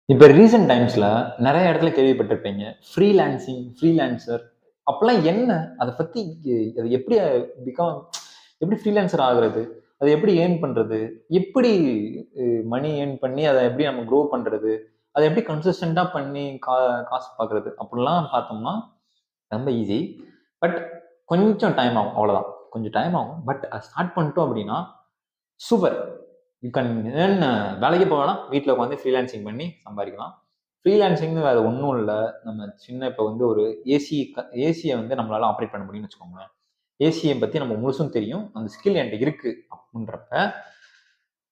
இப்போ ரீசென்ட் டைம்ஸ்ல நிறைய இடத்துல கேள்விப்பட்டிருப்பீங்க. ஃப்ரீலான்சர் அப்பலாம் என்ன? அத பத்தி அது எப்படி பிகம் எப்படி ஃப்ரீலான்சர் ஆகுறது? அத எப்படி ஏர்ன் பண்றது? எப்படி மணி ஏர்ன் பண்ணி அத எப்படி நம்ம குரோ பண்றது? அத எப்படி கன்சிஸ்டன்ட்டா பண்ணி காசு பார்க்குறது? அப்படிலாம் பார்த்தோம்னா, ரொம்ப ஈஸி. பட் கொஞ்சம் டைம் ஆகும். அவ்வளோதான். கொஞ்சம் டைம் ஆகும். பட் அத ஸ்டார்ட் பண்ணிட்டோம் அப்படின்னா, சூப்பர். You can earn. வேலைக்கு போக வேணாம். வீட்ல உட்காந்து ஃப்ரீலான்சிங் பண்ணி சம்பாரிக்கலாம். ஃப்ரீலான்சிங்ன்னு வேற ஒண்ணும் இல்ல. நம்ம இப்ப வந்து ஒரு ஏசிய வந்து நம்மளால ஆப்பரேட் பண்ண முடியும்னு வச்சுக்கோங்களேன். ஏசிய பத்தி நம்ம முழுசும் தெரியும். அந்த ஸ்கில் என்ட்ட இருக்கு அப்படின்றப்ப,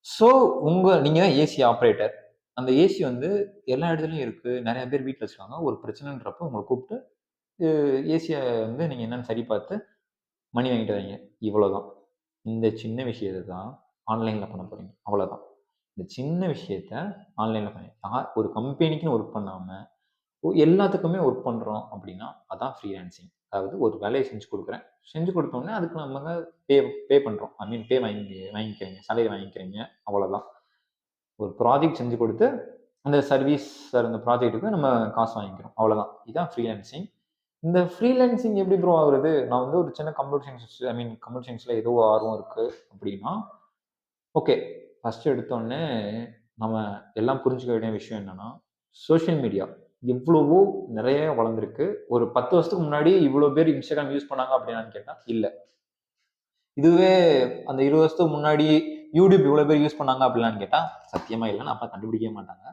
ஸோ நீங்க தான் ஏசி ஆப்பரேட்டர். அந்த ஏசி வந்து எல்லா இடத்துலயும் இருக்கு. நெறைய பேர் வீட்ல வச்சிருக்காங்க. ஒரு பிரச்சனைன்றப்போ உங்கள கூப்பிட்டு ஏசிய வந்து நீங்க என்னன்னு சரி பார்த்து மணி வாங்கிட்டு வரீங்க. இவ்வளோதான். இந்த சின்ன விஷயத்த தான் ஆன்லைன்ல பண்ண போறீங்க. அவ்வளோதான். இந்த சின்ன விஷயத்த ஆன்லைன்ல பண்ணி ஒரு கம்பெனிக்குன்னு ஒர்க் பண்ணாம, எல்லாத்துக்குமே ஒர்க் பண்றோம் அப்படின்னா, அதான் ஃப்ரீலான்சிங். அதாவது ஒரு வேலைய செஞ்சு குடுக்குறேன். செஞ்சு குடுத்தோனே அதுக்கு நம்ம பே பே பண்றோம். ஐ மீன் வாங்கிக்கிறீங்க. சேலரி வாங்கிக்கிறீங்க. அவ்வளோதான். ஒரு ப்ராஜெக்ட் செஞ்சு குடுத்து, அந்த சர்வீஸ் அந்த ப்ராஜெக்ட்டுக்கு நம்ம காசு வாங்கிக்கிறோம். அவ்வளோதான். இதான் ஃப்ரீலான்சிங். இந்த ஃப்ரீலான்சிங் எப்படி ப்ரோ ஆகுறது? நான் வந்து ஒரு சின்ன கம்ப்யூட்டர் சயின்ஸ்ல ஏதோ ஆர்வம் இருக்கு அப்படின்னா, ஓகே. ஃபர்ஸ்ட் எடுத்தோனே நம்ம எல்லாம் புரிஞ்சுக்க வேண்டிய விஷயம் என்னன்னா, சோசியல் மீடியா எவ்வளவோ நெறைய வளர்ந்திருக்கு. ஒரு 10 வருஷத்துக்கு முன்னாடி இவ்வளோ பேர் Instagram யூஸ் பண்ணாங்க அப்படின்னான்னு கேட்டா, இல்ல. இதுவே அந்த 20 வருஷத்துக்கு முன்னாடி YouTube இவ்வளோ பேர் யூஸ் பண்ணாங்க அப்படிலான்னு கேட்டா, சத்தியமா இல்லன்னு அப்ப கண்டுபிடிக்கவே மாட்டாங்க.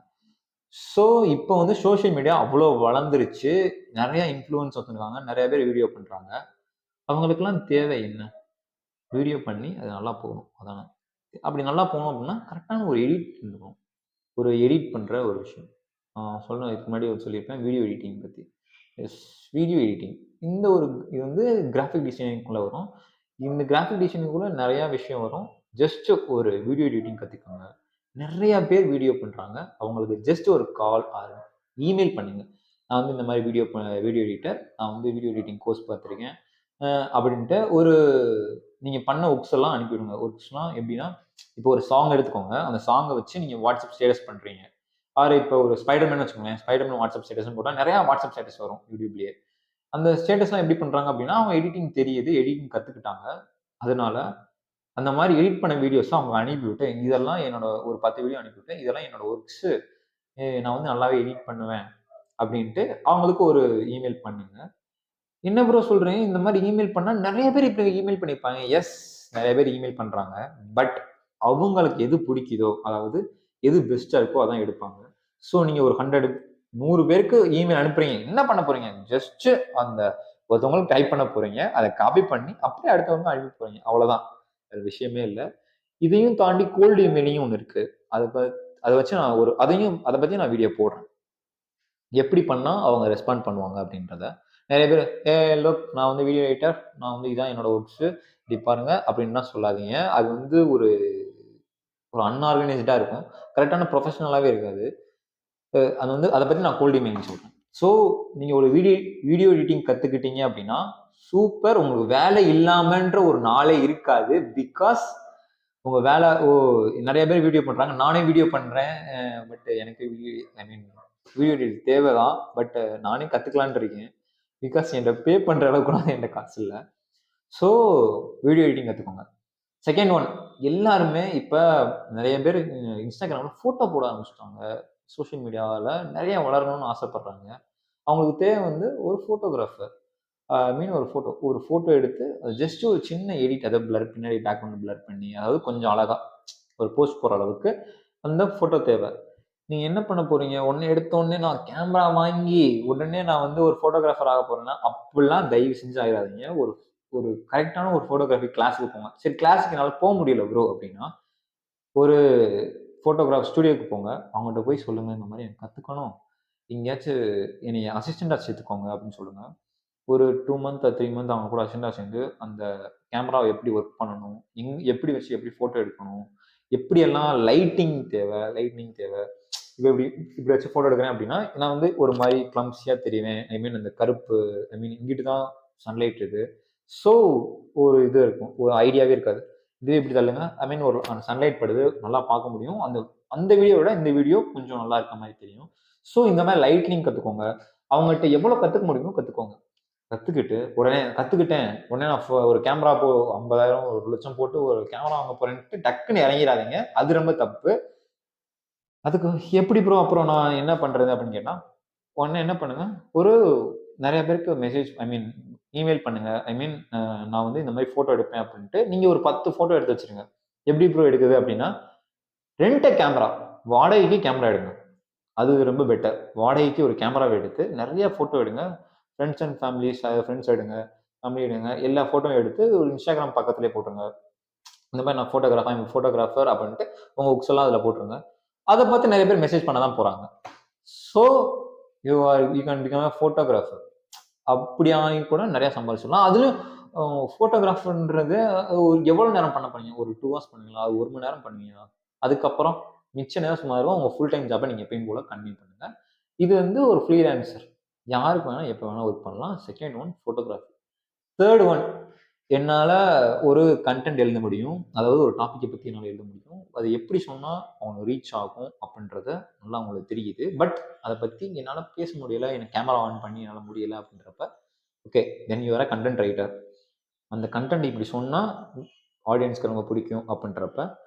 ஸோ, இப்போ வந்து சோசியல் மீடியா அவ்வளோ வளர்ந்துருச்சு. நெறைய இன்ஃப்ளூயன்ஸ் வந்துருக்காங்க. நெறைய பேர் வீடியோ பண்றாங்க. அவங்களுக்கெல்லாம் தேவை என்ன? வீடியோ பண்ணி அது நல்லா போகணும். அதானே. அப்படி நல்லா போகணும் அப்படின்னா, கரெக்ட்டான ஒரு எடிட் இருக்கணும். ஒரு எடிட் பண்ற ஒரு விஷயம். இதுக்கு முன்னாடி சொல்லியிருப்பேன். வீடியோ எடிட்டிங் பத்தி. எஸ். Video editing. இது வந்து கிராஃபிக் டிசைனிங்குள்ள வரும். இந்த கிராஃபிக் டிசைனிங்குள்ள நெறைய விஷயம் வரும். ஜஸ்ட் ஒரு வீடியோ எடிட்டிங் கத்துக்கோங்க. நெறைய பேர் வீடியோ பண்றாங்க. அவங்களுக்கு ஜஸ்ட் ஒரு கால் ஆர் இமெயில் பண்ணுங்க. நான் வந்து இந்த மாரி வீடியோ எடிட்டர். நான் வந்து வீடியோ எடிட்டிங் கோர்ஸ் பார்த்துருக்கேன். அப்படின்ட்டு நீங்க பண்ண ஒர்க்ஸ் எல்லாம் அனுப்பிவிடுங்க. ஒர்க்ஸ்னா எப்படின்னா, இப்போ ஒரு சாங் எடுத்துக்கோங்க. அந்த சாங்க வச்சு நீங்க வாட்ஸ்அப் ஸ்டேட்டஸ் பண்றீங்க. இப்போ ஒரு ஸ்பைடர் மேன் வச்சுக்கோங்களேன். ஸ்பைடர் மேன் வாட்ஸ்அப் ஸ்டேட்டஸ்ன்னு போட்டா நெறைய வாட்ஸ்அப் ஸ்டேட்டஸ் வரும் யூடியூப்லயே. அந்த ஸ்டேட்டஸ்லாம் எப்படி பண்றாங்க அப்படின்னா, அவங்க எடிட்டிங் தெரியுது. எடிட்டிங் கத்துக்கிட்டாங்க. அதனால அந்த மாரி எடிட் பண்ண வீடியோஸ அவங்க அனுப்பிவிட்டு, இதெல்லாம் ஒரு 10 வீடியோ அனுப்பிவிட்டு, இதெல்லாம் என்னோட ஒர்க்ஸு. நான் வந்து நல்லாவே எடிட் பண்ணுவேன் அப்படின்ட்டு அவங்களுக்கு ஒரு இமெயில் பண்ணுங்க. என்ன ப்ரோ சொல்றீங்க? இந்த மாரி இமெயில் பண்ணா நெறைய பேர் இப்ப இமெயில் பண்ணியிருப்பாங்க. எஸ், நெறைய பேர் இமெயில் பண்றாங்க. பட் அவங்களுக்கு எது புடிக்குதோ, அதாவது எது பெஸ்ட்டா இருக்கோ அதான் எடுப்பாங்க. ஸோ நீங்க ஒரு 100 பேருக்கு இமெயில் அனுப்புறீங்க. என்ன பண்ண போறீங்க? ஜஸ்ட் அந்த ஒருத்தவங்களுக்கு டைப் பண்ண போறீங்க. அத காப்பி பண்ணி அப்படியே அடுத்தவங்க அனுப்ப போறீங்க. அவ்வளோதான். வேற விஷயமே இல்ல. இதையும் தாண்டி கோல்டு இமெயிலிங்கும் ஒண்ணு இருக்கு. அத ப அத வச்சு நான் அத பத்தி நான் வீடியோ போடுறேன். எப்படி பண்ணா அவங்க ரெஸ்பாண்ட் பண்ணுவாங்க அப்படின்றத. நெறைய பேர் லுக் நான் வந்து வீடியோ எடிட்டர். நான் வந்து இதான் என்னோட ஒர்க்ஸு. இப்படி பாருங்க அப்படின்லாம் சொல்லாதீங்க. அது வந்து ஒரு ஒரு அன்ஆர்கனைஸ்டா இருக்கும். கரெக்ட்டான ப்ரொஃபஷனலாவே இருக்காது. அது வந்து அத பத்தி நான் கோல்ட் இமெயிலிங் சொல்றேன். ஸோ நீங்க ஒரு வீடியோ எடிட்டிங் கத்துக்கிட்டீங்க அப்படின்னா, சூப்பர். உங்களுக்கு வேலை இல்லாமன்ற ஒரு நாளே இருக்காது. பிகாஸ் உங்க வேலை நெறைய பேர் வீடியோ பண்றாங்க. நானே வீடியோ பண்றேன். பட் எனக்கு ஐ மீன் வீடியோ எடிட் தேவை தான். பட் நானே கத்துக்கலாம்னு இருக்கேன். பிகாஸ் என்ட்ட பே பண்ற அளவுக்கு கூட என்ட்ட காசு இல்ல. ஸோ வீடியோ எடிட்டிங் கத்துக்கோங்க. செகண்ட் ஒன், எல்லாருமே இப்ப நெறைய பேரு Instagramல ஃபோட்டோ போட ஆரம்பிச்சுட்டாங்க. சோசியல் மீடியால நெறைய வளரணும்னு ஆசைப்படுறாங்க. அவங்களுக்கு தேவை வந்து ஒரு ஃபோட்டோகிராஃபர். ஒரு ஃபோட்டோ எடுத்து ஜஸ்ட் ஒரு சின்ன எடிட் அத பின்னாடி பேக்ரவுண்ட் பிளர் பண்ணி, அதாவது கொஞ்சம் அழகா ஒரு போஸ்ட் போடுற அளவுக்கு அந்த ஃபோட்டோ தேவை. நீங்க என்ன பண்ண போறீங்க? எடுத்தோனே நான் கேமரா வாங்கி, உடனே நான் வந்து ஒரு ஃபோட்டோகிராஃபர் ஆக போறேன்னா, அப்படிலாம் தயவு செஞ்சு ஆயிறாதீங்க. ஒரு ஒரு கரெக்ட்டான ஒரு ஃபோட்டோகிராஃபி கிளாஸ்க்கு போங்க. சரி கிளாஸ்க்கு என்னால முடியல ப்ரோ அப்படின்னா, ஒரு ஸ்டுடியோக்கு போங்க. அவங்கள்ட்ட போய் சொல்லுங்க, இந்த மாரி எனக்கு கத்துக்கணும். எங்கேயாச்சும் என்னைய அசிஸ்டன்ட்டா சேர்த்துக்கோங்க அப்படின்னு சொல்லுங்க. ஒரு 2 மந்த், 3 மந்த் அவங்க கூட அசிஸ்டன்ட்டா சேர்ந்து, அந்த கேமராவ எப்படி ஒர்க் பண்ணணும்? எப்படி வச்சு எப்படி ஃபோட்டோ எடுக்கணும்? எப்படியெல்லாம் லைட்னிங் தேவை. இப்படி வச்சு ஃபோட்டோ எடுக்கிறேன் அப்படின்னா, நான் வந்து ஒரு மாரி கிளம்ப்ஸியா தெரிவேன். ஐ மீன் அந்த கருப்பு இங்கிட்டு தான் சன்லைட் இருக்கு. ஸோ ஒரு இது இருக்கும். ஒரு ஐடியாவே இருக்காது. இப்படி தள்ளுங்க. ஐ மீன் அந்த சன்லைட் படுது. நல்லா பார்க்க முடியும். அந்த அந்த வீடியோ விட இந்த வீடியோ கொஞ்சம் நல்லா இருக்க மாதிரி தெரியும். ஸோ இந்த மாதிரி லைட்னிங் கற்றுக்கோங்க. அவங்ககிட்ட எவ்வளோ கற்றுக்க முடியுமோ கற்றுக்கோங்க. கற்றுக்கிட்டு உடனே கற்றுக்கிட்டேன் உடனே நான் ஒரு கேமரா 50,000 1,00,000 போட்டு ஒரு கேமரா வாங்க போறேன்ட்டு டக்குன்னு இறங்கிடாதீங்க. அது ரொம்ப தப்பு. அதுக்கு எப்படி ப்ரோ அப்புறம் நான் என்ன பண்றது அப்படின்னு கேட்டா, உடனே என்ன பண்ணுங்க, ஒரு நிறைய பேருக்கு மெசேஜ் இமெயில் பண்ணுங்க. நான் வந்து இந்த மாதிரி ஃபோட்டோ எடுப்பேன் அப்படின்ட்டு நீங்க ஒரு 10 ஃபோட்டோ எடுத்து வச்சிருங்க. எப்படி ப்ரோ எடுக்குது அப்படின்னா, ரெண்ட் கேமரா, வாடகைக்கு கேமரா எடுங்க. அது ரொம்ப பெட்டர். வாடகைக்கு ஒரு கேமராவை எடுத்து நிறைய ஃபோட்டோ எடுங்க. ஃப்ரெண்ட்ஸ் அண்ட் ஃபேமிலிஸ் ஃப்ரெண்ட்ஸ் எடுங்க, ஃபேமிலி எடுங்க. எல்லா ஃபோட்டோவும் எடுத்து ஒரு இன்ஸ்டாகிராம் பக்கத்திலே போட்டுருங்க. இந்த மாதிரி நான் ஃபோட்டோகிராஃபர் அப்படின்ட்டு உங்க புக்ஸ் எல்லாம் அதில் போட்டுருங்க. அதை பார்த்து நிறைய பேர் மெசேஜ் பண்ண தான் போறாங்க. So you can become a photographer. அப்படியாகி கூட நிறைய சம்பாதிச்சிடலாம். அதுலயும் ஃபோட்டோகிராஃபர்ன்றது எவ்வளோ நேரம் பண்ண போறீங்க? ஒரு 2 ஹவர்ஸ் பண்ணுவீங்களா? 1 மணி நேரம் பண்ணுவீங்களா? அதுக்கப்புறம் மிச்ச நேரம் சும்மா இருக்கும். உங்க ஃபுல் டைம் ஜாப்பை நீங்க எப்பயும் போல கன்டினியூ பண்ணுங்க. இது வந்து ஒரு ஃப்ரீலான்சர். யாருக்கு வேணா எப்போ வேணா ஒர்க் பண்ணலாம். Second one photography. Third one என்னால ஒரு கன்டென்ட் எழுத முடியும். அதாவது ஒரு டாபிக்கை பத்தி என்னால எழுத முடியும். அது எப்படி சொன்னா அவங்களுக்கு ரீச் ஆகும் அப்படின்றத நல்லா அவங்களுக்கு தெரியுது. பட் அதை பத்தி என்னால பேச முடியல. எனக்கு கேமரா ஆன் பண்ணி என்னால முடியல அப்படின்றப்ப, okay then you are a content writer. அந்த கன்டென்ட் இப்படி சொன்னா ஆடியன்ஸ்க்கு ரொம்ப பிடிக்கும் அப்படின்றப்ப,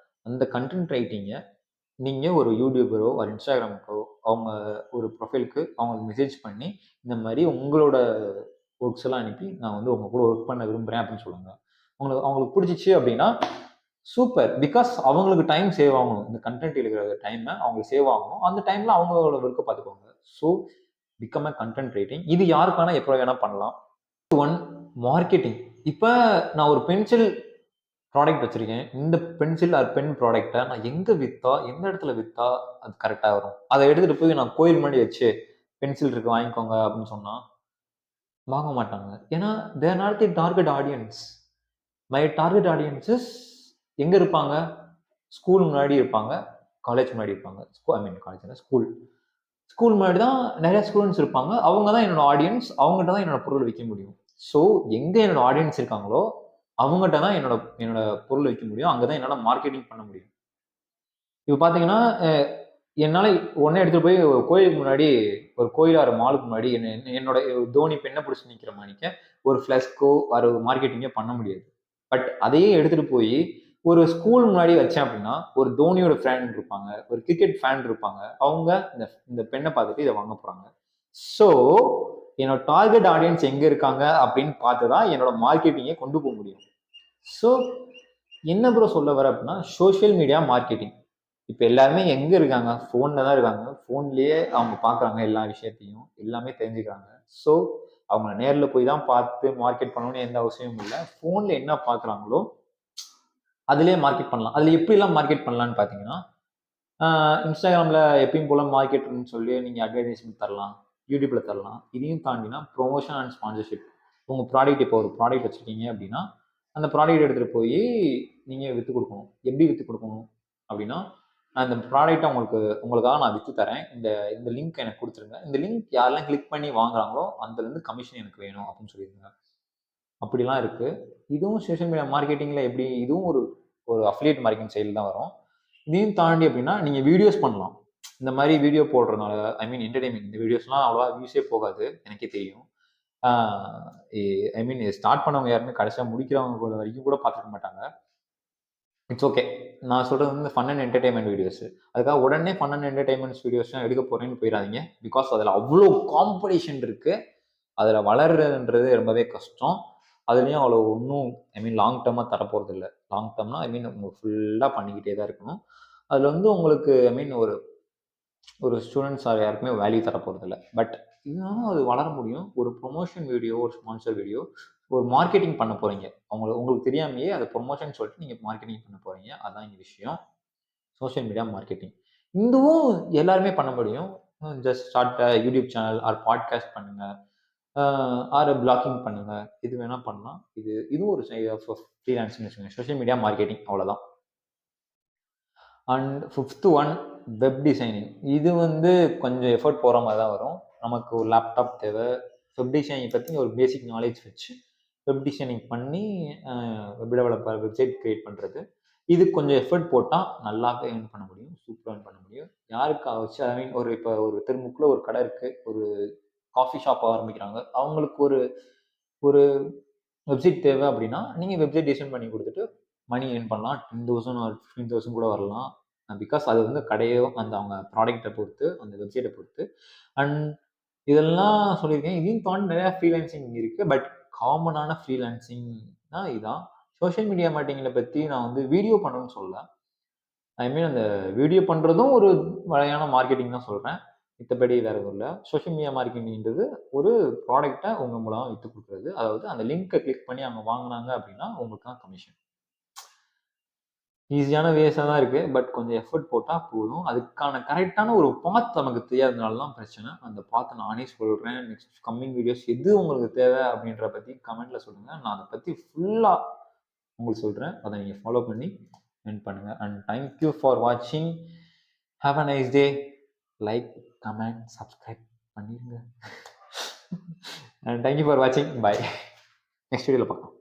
அந்த கன்டென்ட் ரைட்டிங்கை நீங்க ஒரு யூடியூபரோ ஒரு இன்ஸ்டாகிராமுக்கோ அவங்க ஒரு ப்ரொஃபைலுக்கு அவங்க மெசேஜ் பண்ணி இந்த மாதிரி உங்களோட ஒர்க்ஸ் எல்லாம் அனுப்பி நான் வந்து உங்க கூட ஒர்க் பண்ண விரும்புறேன் அப்படின்னு சொல்லுங்க. அவங்களுக்கு பிடிச்சிச்சு அப்படின்னா சூப்பர். பிகாஸ் அவங்களுக்கு டைம் சேவ் ஆகணும். இந்த கண்டென்ட் எழுதுற டைம் அவங்களுக்கு சேவ் ஆகணும். அந்த டைம்ல அவங்களோட ஒர்க்கை பார்த்துக்கோங்க. So become a content writing. இது யாருக்கான எப்போ வேணா பண்ணலாம். One marketing. இப்போ நான் ஒரு பென்சில் ப்ராடக்ட் வச்சிருக்கேன். இந்த பென்சில் ஆர் பென் ப்ராடக்ட்டை நான் எங்க வித்தா எந்த இடத்துல வித்தா அது கரெக்டாக வரும். அதை எடுத்துட்டு போய் நான் கோயில் முன்னாடி வச்சு பென்சில் இருக்கு வாங்கிக்கோங்க அப்படின்னு சொன்னா வாங்க மாட்டாங்க. ஏன்னா தேர் not the target audience. My target audiences எங்க இருப்பாங்க? ஸ்கூல் முன்னாடி இருப்பாங்க, காலேஜ் முன்னாடி இருப்பாங்க. College school. ஸ்கூல் முன்னாடி தான் நிறைய ஸ்டூடெண்ட்ஸ் இருப்பாங்க. அவங்க தான் என்னோட ஆடியன்ஸ். அவங்ககிட்ட தான் என்னோட பொருள் விற்க முடியும். ஸோ எங்க என்னோட ஆடியன்ஸ் இருக்காங்களோ அவங்ககிட்ட தான் என்னோட என்னோட பொருள் விற்க முடியும். அங்கே தான் என்னால் மார்க்கெட்டிங் பண்ண முடியும். இப்போ பார்த்தீங்கன்னா என்னால உடனே எடுத்துட்டு போய் கோயிலுக்கு முன்னாடி ஒரு கோயில் ஆர் மாலுக்கு முன்னாடி என்னோட தோனி பெண்ணை பிடிச்சி நிற்கிற மாணிக்க ஒரு ஃப்ளஸ்கோ ஒரு மார்க்கெட்டிங்கே பண்ண முடியாது. பட் அதையே எடுத்துட்டு போய் ஒரு ஸ்கூல் முன்னாடி வச்சேன் அப்படின்னா ஒரு தோனியோட ஃபேன் இருப்பாங்க, ஒரு கிரிக்கெட் ஃபேன் இருப்பாங்க. அவங்க இந்த பெண்ணை பார்த்துட்டு இதை வாங்க போறாங்க. ஸோ என்னோட டார்கெட் ஆடியன்ஸ் எங்க இருக்காங்க அப்படின்னு பார்த்து தான் என்னோட மார்க்கெட்டிங்கை கொண்டு போக முடியும். ஸோ என்ன ப்ரோ சொல்ல வர அப்படின்னா சோஷியல் மீடியா மார்க்கெட்டிங். இப்போ எல்லாருமே எங்க இருக்காங்க? ஃபோன்ல தான் இருக்காங்க. ஃபோன்லயே அவங்க பார்க்குறாங்க எல்லா விஷயத்தையும். எல்லாமே தெரிஞ்சுக்கிறாங்க. ஸோ அவங்க நேர்ல போய் தான் பார்த்து மார்க்கெட் பண்ணணும்னு எந்த அவசியமும் இல்லை. ஃபோன்ல என்ன பார்க்குறாங்களோ அதுலயே மார்க்கெட் பண்ணலாம். அதுல எப்படிலாம் மார்க்கெட் பண்ணலாம்னு பார்த்தீங்கன்னா, இன்ஸ்டாகிராம்ல எப்பயும் போல மார்க்கெட்னு சொல்லி நீங்க அட்வர்டைஸ்மெண்ட் தரலாம். யூடியூப்ல தரலாம். இதையும் தாண்டினா ப்ரொமோஷன் அண்ட் ஸ்பான்சர்ஷிப். உங்க ப்ராடக்ட் இப்போ ஒரு ப்ராடக்ட் வச்சிருக்கீங்க அப்படின்னா, அந்த ப்ராடக்ட் எடுத்துட்டு போய் நீங்க வித்து கொடுக்கணும். எப்படி வித்து கொடுக்கணும் அப்படின்னா, அந்த ப்ராடக்ட்டை உங்களுக்காக நான் வித்து தரேன். இந்த இந்த லிங்க் எனக்கு கொடுத்துருங்க. இந்த லிங்க் யாரெல்லாம் கிளிக் பண்ணி வாங்குறாங்களோ அதுலேருந்து கமிஷன் எனக்கு வேணும் அப்படின்னு சொல்லிடுங்க. அப்படிலாம் இருக்கு. இதுவும் சோஷியல் மீடியா மார்க்கெட்டிங்ல எப்படி இதுவும் ஒரு ஒரு அஃபிலியேட் மார்க்கெட்டிங் சைடில் தான் வரும். இதையும் தாண்டி அப்படின்னா நீங்க வீடியோஸ் பண்ணலாம். இந்த மாதிரி வீடியோ போடுறதுனால என்டர்டைன்மெண்ட் இந்த வீடியோஸ்லாம் அவ்வளோவா வியூஸே போகாது. எனக்கே தெரியும். ஸ்டார்ட் பண்ணவங்க யாருமே கடைசியா முடிக்கிறவங்க கூட வரைக்கும் கூட பார்த்துக்க மாட்டாங்க. It's okay. நான் சொல்றது வந்து ஃபன் அண்ட் என்டர்டைன்மெண்ட் வீடியோஸ். அதுக்காக உடனே ஃபன் அண்ட் என்டர்டைன்மெண்ட்ஸ் வீடியோஸ் தான் எடுக்க போறேன்னு போயிடாதீங்க. பிகாஸ் அதில் அவ்வளோ காம்படிஷன் இருக்கு. அதில் வளர்றதுன்றது ரொம்பவே கஷ்டம். அதுலேயும் அவ்வளோ ஒன்றும் லாங் டேர்மாக தரப்போகிறது இல்லை. லாங் டேர்ம்னா உங்களுக்கு ஃபுல்லாக பண்ணிக்கிட்டே தான் இருக்கணும். அதில் வந்து உங்களுக்கு ஒரு ஒரு ஸ்டூடெண்ட்ஸ் யாருக்குமே வேல்யூ தரப்போகிறது இல்லை. பட் இருந்தாலும் அது வளர முடியும். ஒரு ப்ரொமோஷன் வீடியோ, ஒரு ஸ்பான்சர் வீடியோ, ஒரு மார்க்கெட்டிங் பண்ண போறீங்க. உங்களுக்கு தெரியாமையே அதை ப்ரொமோஷன் சொல்லிட்டு நீங்கள் மார்க்கெட்டிங் பண்ண போறீங்க. அதான் இங்கே விஷயம். Social media marketing. இதுவும் எல்லாருமே பண்ண முடியும். Just start YouTube channel or podcast பண்ணுங்க. ஆர் பிளாகிங் பண்ணுங்க. இது வேணா பண்ணலாம். இதுவும் ஒரு சைட் ஆஃப் ஃப்ரீலான்சிங் வச்சுக்கோங்க. சோஷியல் மீடியா மார்க்கெட்டிங் அவ்வளோதான். And fifth one web designing. இது வந்து கொஞ்சம் எஃபர்ட் போகிற மாதிரி தான் வரும். நமக்கு ஒரு லேப்டாப் தேவை. வெப் டிசைனிங் பற்றி ஒரு பேசிக் நாலேஜ் வச்சு வெப் டிசைனிங் பண்ணி வெப் டெவலப்பர் வெப்சைட் க்ரியேட் பண்ணுறது. இது கொஞ்சம் எஃபர்ட் போட்டால் நல்லாவே ஏர்ன் பண்ண முடியும், சூப்பராக ஏர்ன் பண்ண முடியும். யாருக்கு வச்சு ஐ மீன் இப்போ ஒரு தெருமுக்கில் ஒரு கடை இருக்குது, ஒரு காஃபி ஷாப் ஆரம்பிக்கிறாங்க, அவங்களுக்கு ஒரு ஒரு வெப்சைட் தேவை அப்படின்னா நீங்கள் வெப்சைட் டிசைன் பண்ணி கொடுத்துட்டு மணி ஏர்ன் பண்ணலாம். 10,000 ஆர் 15,000 கூட வரலாம். பிகாஸ் அது வந்து கடையோ அந்த அவங்க ப்ராடக்ட்டை பொறுத்து, அந்த வெப்சைட்டை பொறுத்து. அண்ட் இதெல்லாம் சொல்லியிருக்கேன். இதையும் தாண்டி நிறையா ஃப்ரீலான்சிங் இருக்குது. பட் காமனான ஃப்ரீலான்சிங்னா இதுதான். சோஷியல் மீடியா மார்க்கெட்டிங்கை பற்றி நான் வந்து வீடியோ பண்ணணும்னு சொல்லல. ஐ மீன் அந்த வீடியோ பண்ணுறதும் ஒரு வகையான மார்க்கெட்டிங் தான் சொல்கிறேன். மித்தபடி வேறு எதுவும் இல்லை. சோஷியல் மீடியா மார்க்கெட்டிங்கிறது ஒரு ப்ராடக்ட்டை உங்கள் மூலமாக விற்று கொடுக்குறது. அதாவது அந்த லிங்க்கை கிளிக் பண்ணி அவங்க வாங்கினாங்க அப்படின்னா உங்களுக்கு தான் கமிஷன். ஈஸியான வேஸாக தான் இருக்குது. பட் கொஞ்சம் எஃபர்ட் போட்டால் போதும். அதுக்கான கரெக்டான ஒரு பாத் நமக்கு தெரியாதனால தான் பிரச்சனை. அந்த பாத்தை நானே சொல்கிறேன். நெக்ஸ்ட் கம்மிங் வீடியோஸ் எது உங்களுக்கு தேவை அப்படின்ற பற்றி கமெண்ட்டில் சொல்லுங்கள். நான் அதை பற்றி ஃபுல்லாக உங்களுக்கு சொல்கிறேன். அதை நீங்கள் ஃபாலோ பண்ணி என் பண்ணுங்கள். அண்ட் தேங்க்யூ ஃபார் வாட்சிங். Have a nice day. Like, comment, subscribe பண்ணிடுங்க. அண்ட் தேங்க்யூ ஃபார் வாட்சிங். பாய். நெக்ஸ்ட் வீடியோவில் பார்க்கலாம்.